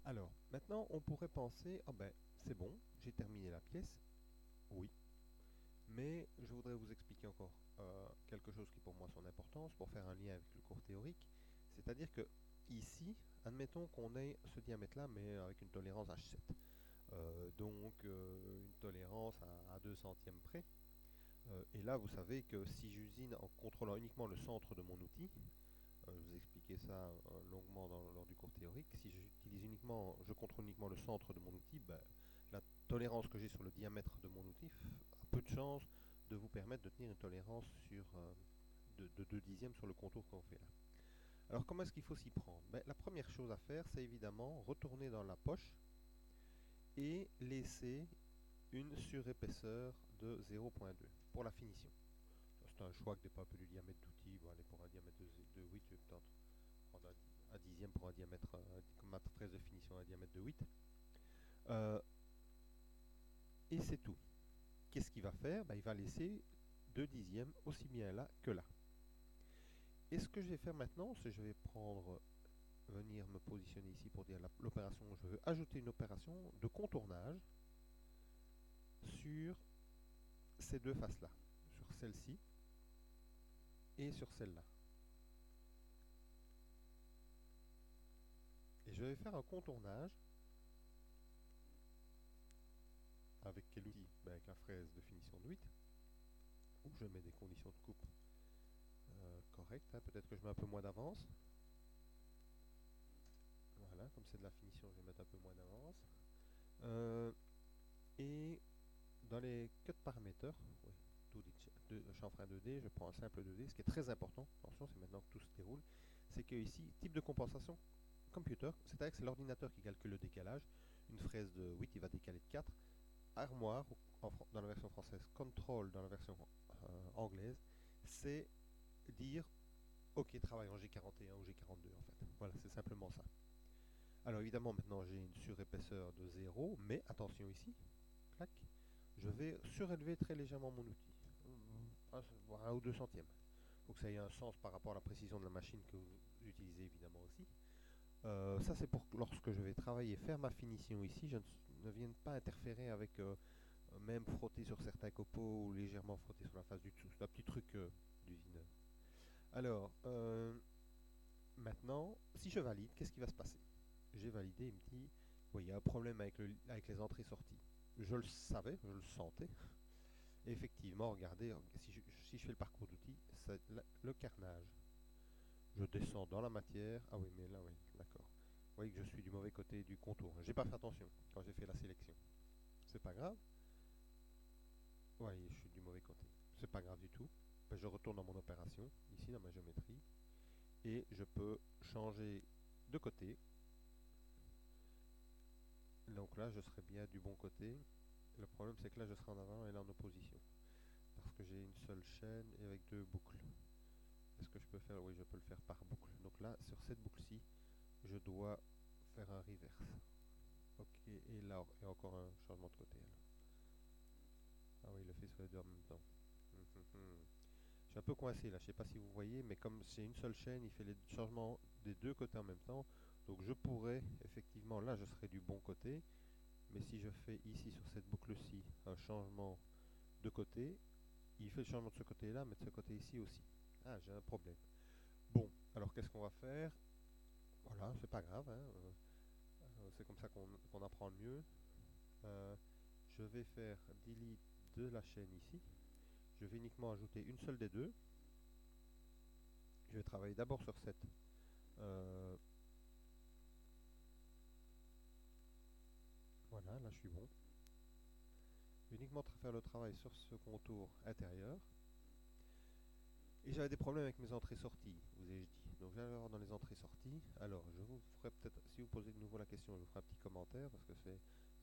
Alors, maintenant, on pourrait penser, ah ben, c'est bon, j'ai terminé la pièce. Oui, mais je voudrais vous expliquer encore quelque chose qui pour moi a son importance pour faire un lien avec le cours théorique. C'est-à-dire que ici, admettons qu'on ait ce diamètre-là, mais avec une tolérance H7. Donc une tolérance à 2 centièmes près. Et là, vous savez que si j'usine en contrôlant uniquement le centre de mon outil, je vous ai expliqué ça longuement lors du cours théorique. Si je contrôle uniquement le centre de mon outil, ben, la tolérance que j'ai sur le diamètre de mon outil a peu de chances de vous permettre de tenir une tolérance de 2 dixièmes sur le contour qu'on fait là. Alors comment est-ce qu'il faut s'y prendre? Ben, la première chose à faire, c'est évidemment retourner dans la poche et laisser une surépaisseur de 0,2 pour la finition. C'est un choix que dépend un peu du diamètre d'outil. Bon, allez, pour un diamètre de 8, je vais peut-être prendre un dixième pour un diamètre, comme ma fraise de finition, un diamètre de 8. Euh, et c'est tout. Qu'est-ce qu'il va faire? Ben, il va laisser 2 dixièmes aussi bien là que là. Et ce que je vais faire maintenant, c'est que je vais venir me positionner ici pour dire l'opération. Je veux ajouter une opération de contournage sur ces deux faces-là, sur celle-ci et sur celle-là. Et je vais faire un contournage avec quel outil? Ben, avec la fraise de finition de 8, où je mets des conditions de coupe correctes. Hein. Peut-être que je mets un peu moins d'avance. Voilà, comme c'est de la finition, je vais mettre un peu moins d'avance. Et dans les cut parameters, oui, chanfrein 2D, je prends un simple 2D. Ce qui est très important, attention, c'est maintenant que tout se déroule, c'est que ici, type de compensation computer, c'est-à-dire que c'est l'ordinateur qui calcule le décalage. Une fraise de 8, il va décaler de 4. Armoire, dans la version française, control dans la version anglaise, c'est dire ok, travaille en G41 ou G42 en fait. Voilà, c'est simplement ça. Alors évidemment, maintenant j'ai une surépaisseur de 0, mais attention ici, clac, je vais surélever très légèrement mon outil. 1 ou 2 centièmes. Il faut que ça ait un sens par rapport à la précision de la machine que vous utilisez évidemment aussi. Ça c'est pour lorsque je vais travailler, faire ma finition ici, je ne viens pas interférer avec même frotter sur certains copeaux ou légèrement frotter sur la face du dessous. C'est un petit truc d'usineur. Alors, maintenant, si je valide, qu'est-ce qui va se passer? J'ai validé, il me dit, oui, il y a un problème avec les entrées-sorties. Je le savais, je le sentais. Et effectivement, regardez, si je fais le parcours d'outils, c'est le carnage. Je descends dans la matière. Ah oui, mais là, oui, d'accord. Vous voyez que je suis du mauvais côté du contour. J'ai pas fait attention quand j'ai fait la sélection. C'est pas grave. Oui, je suis du mauvais côté. C'est pas grave du tout. Ben, je retourne dans mon opération, ici dans ma géométrie, et je peux changer de côté. Donc là, je serai bien du bon côté. Le problème, c'est que là, je serai en avant et là en opposition. Parce que j'ai une seule chaîne et avec deux boucles. Est-ce que je peux faire? Oui, je peux le faire par boucle. Donc là, sur cette boucle-ci, je dois faire un reverse. Ok, et là, il y a encore un changement de côté. Alors. Ah oui, il le fait sur les deux en même temps. Je suis un peu coincé là, je ne sais pas si vous voyez, mais comme c'est une seule chaîne, il fait les changements des deux côtés en même temps. Donc je pourrais, effectivement, là je serai du bon côté, mais si je fais ici sur cette boucle-ci un changement de côté, il fait le changement de ce côté-là, mais de ce côté ici aussi. Ah, j'ai un problème. Bon, alors qu'est-ce qu'on va faire? Voilà, c'est pas grave, hein, c'est comme ça qu'on apprend le mieux. Je vais faire delete de la chaîne ici. Je vais uniquement ajouter une seule des deux. Je vais travailler d'abord sur cette. Voilà, là je suis bon. Je vais uniquement faire le travail sur ce contour intérieur. Et j'avais des problèmes avec mes entrées-sorties, vous ai-je dit. Donc j'allais voir dans les entrées-sorties. Alors je vous ferai peut-être, si vous posez de nouveau la question, je vous ferai un petit commentaire parce que c'est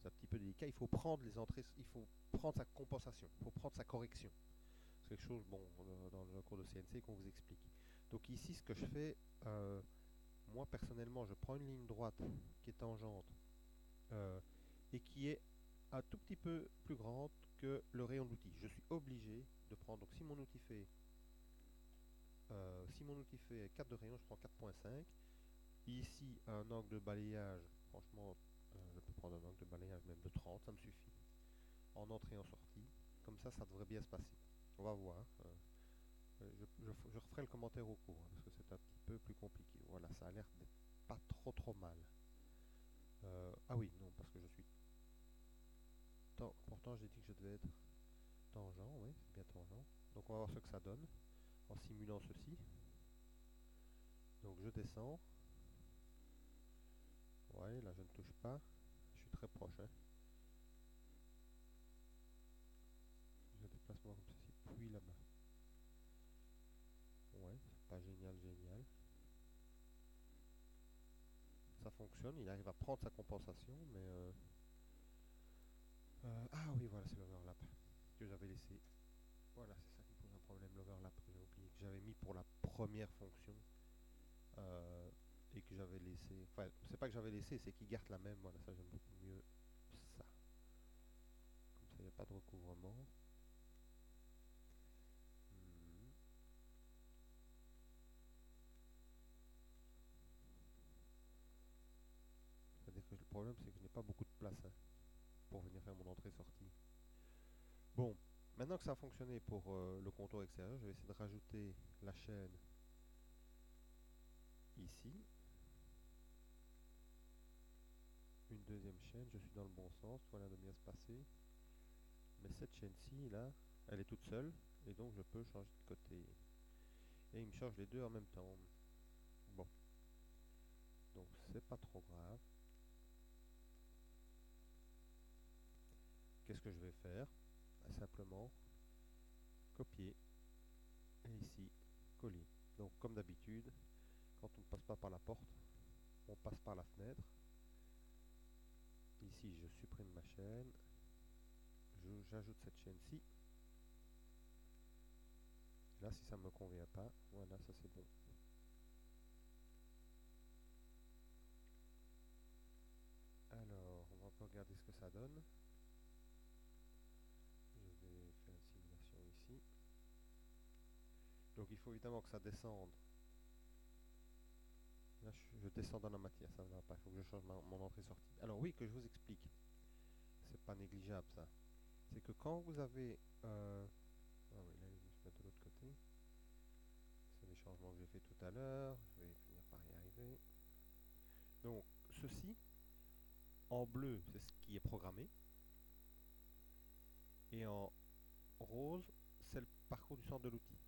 un petit peu délicat. Il faut prendre les entrées, il faut prendre sa compensation, il faut prendre sa correction. C'est quelque chose, bon, dans le cours de CNC qu'on vous explique. Donc ici, ce que je fais, moi personnellement, je prends une ligne droite qui est tangente et qui est un tout petit peu plus grande que le rayon d'outil. Je suis obligé de prendre, donc si mon outil fait 4 de rayon, je prends 4.5. Ici, un angle de balayage, je franchement, je peux prendre un angle de balayage même de 30, ça me suffit. En entrée et en sortie. Comme ça devrait bien se passer. On va voir. Je referai le commentaire au cours, hein, parce que c'est un petit peu plus compliqué. Voilà, ça a l'air d'être pas trop mal. Ah oui, non, parce que je suis... Pourtant, j'ai dit que je devais être tangent, oui, c'est bien tangent. Donc on va voir ce que ça donne en simulant ceci. Donc je descends. Ouais, là je ne touche pas. Je suis très proche. Hein. Je déplace moi comme ceci, puis là-bas. Ouais, c'est pas génial. Ça fonctionne, il arrive à prendre sa compensation, mais... ah oui, voilà, c'est l'overlap que j'avais laissé. Voilà, c'est ça qui me pose un problème, l'overlap que j'ai oublié, que j'avais mis pour la première fonction. Et que j'avais laissé... Enfin, c'est pas que j'avais laissé, c'est qu'il garde la même. Voilà, ça j'aime beaucoup mieux ça. Comme ça, il n'y a pas de recouvrement. C'est-à-dire que le problème, c'est que je n'ai pas beaucoup de place hein, pour venir faire mon entrée-sortie. Bon, maintenant que ça a fonctionné pour le contour extérieur, je vais essayer de rajouter la chaîne ici. Une deuxième chaîne, je suis dans le bon sens, tout a l'air de bien se passer. Mais cette chaîne-ci, là, elle est toute seule, et donc je peux changer de côté. Et il me change les deux en même temps. Bon. Donc c'est pas trop grave. Qu'est-ce que je vais faire? Simplement copier et ici coller. Donc comme d'habitude, quand on ne passe pas par la porte, on passe par la fenêtre. Ici je supprime ma chaîne, j'ajoute cette chaîne-ci. Là si ça ne me convient pas, voilà, ça c'est bon. Alors on va un peu regarder ce que ça donne. Je vais faire une simulation ici. Donc il faut évidemment que ça descende. Là je descends dans la matière, ça ne va pas, il faut que je change mon entrée-sortie. Alors oui, que je vous explique. C'est pas négligeable ça. C'est que quand vous avez... Ah oui, là il va se mettre de l'autre côté. C'est les changements que j'ai fait tout à l'heure. Je vais finir par y arriver. Donc ceci, en bleu, c'est ce qui est programmé. Et en rose, c'est le parcours du centre de l'outil.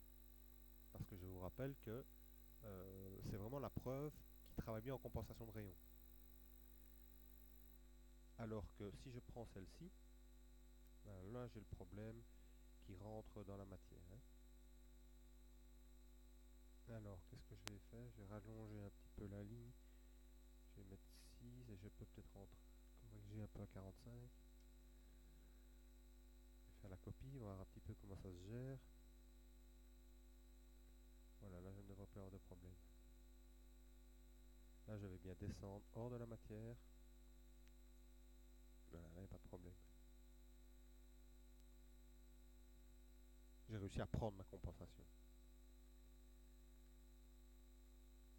Parce que je vous rappelle que c'est vraiment la preuve qui travaille bien en compensation de rayon. Alors que si je prends celle-ci, ben là j'ai le problème qui rentre dans la matière. Hein. Alors, qu'est-ce que je vais faire? Je vais rallonger un petit peu la ligne. Je vais mettre 6 et je peux peut-être corriger un peu à 45. Je vais faire la copie, voir un petit peu comment ça se gère. Voilà, là je ne devrais pas avoir de problème. Là je vais bien descendre hors de la matière. Voilà, là il n'y a pas de problème. J'ai réussi à prendre ma compensation.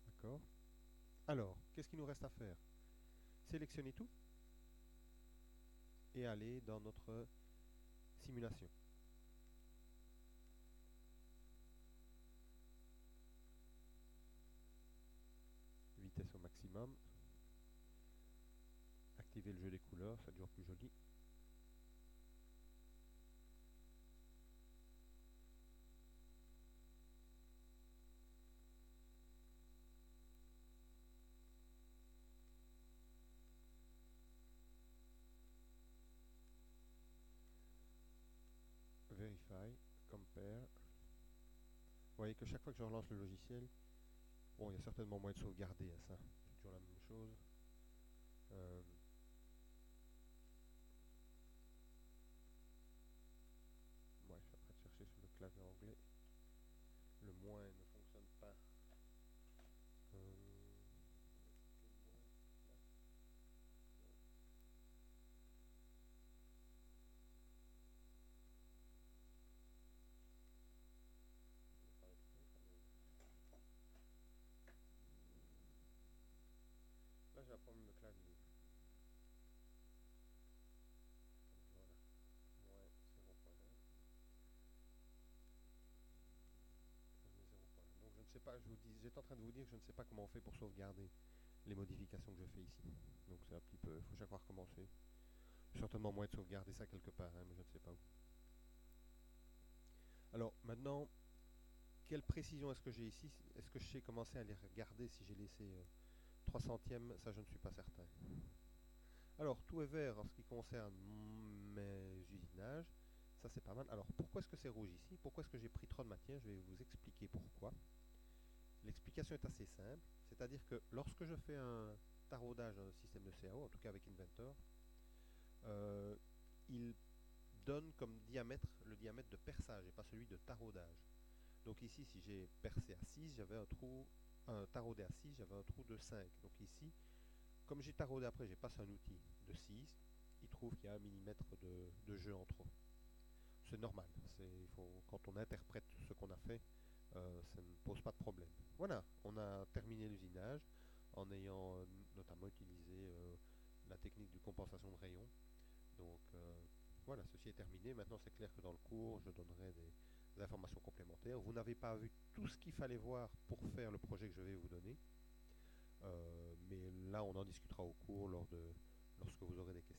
D'accord? Alors, qu'est-ce qu'il nous reste à faire? Sélectionner tout et aller dans notre simulation. Vitesse au maximum. Activer le jeu des couleurs, ça devient plus joli. Verify, compare. Vous voyez que chaque fois que je relance le logiciel, bon, il y a certainement moyen de sauvegarder à ça. C'est toujours la même chose. Ouais, je suis en train de chercher sur le clavier anglais. Le moins ne fonctionne pas. Là, train de vous dire que je ne sais pas comment on fait pour sauvegarder les modifications que je fais ici. Donc c'est un petit peu, il faut chaque fois recommencer. Certainement moyen de sauvegarder ça quelque part, hein, mais je ne sais pas où. Alors maintenant, quelle précision est-ce que j'ai ici? Est-ce que je sais commencer à les regarder si j'ai laissé 3 centièmes? Ça, je ne suis pas certain. Alors, tout est vert en ce qui concerne mes usinages. Ça, c'est pas mal. Alors, pourquoi est-ce que c'est rouge ici? Pourquoi est-ce que j'ai pris trop de matière? Je vais vous expliquer pourquoi. L'explication est assez simple. C'est-à-dire que lorsque je fais un taraudage dans un système de CAO, en tout cas avec Inventor, euh, il donne comme diamètre le diamètre de perçage et pas celui de taraudage. Donc ici, si j'ai percé à 6, j'avais un taraudé à 6, j'avais un trou de 5. Donc ici, comme j'ai taraudé après, j'ai passé un outil de 6, il trouve qu'il y a un millimètre de jeu en trop. C'est normal, quand on interprète ce qu'on a fait, ça ne pose pas de problème. Voilà, on a terminé l'usinage en ayant notamment utilisé la technique de compensation de rayon. Donc voilà, ceci est terminé. Maintenant, c'est clair que dans le cours, je donnerai des informations complémentaires. Vous n'avez pas vu tout ce qu'il fallait voir pour faire le projet que je vais vous donner. Mais là, on en discutera au cours lorsque vous aurez des questions.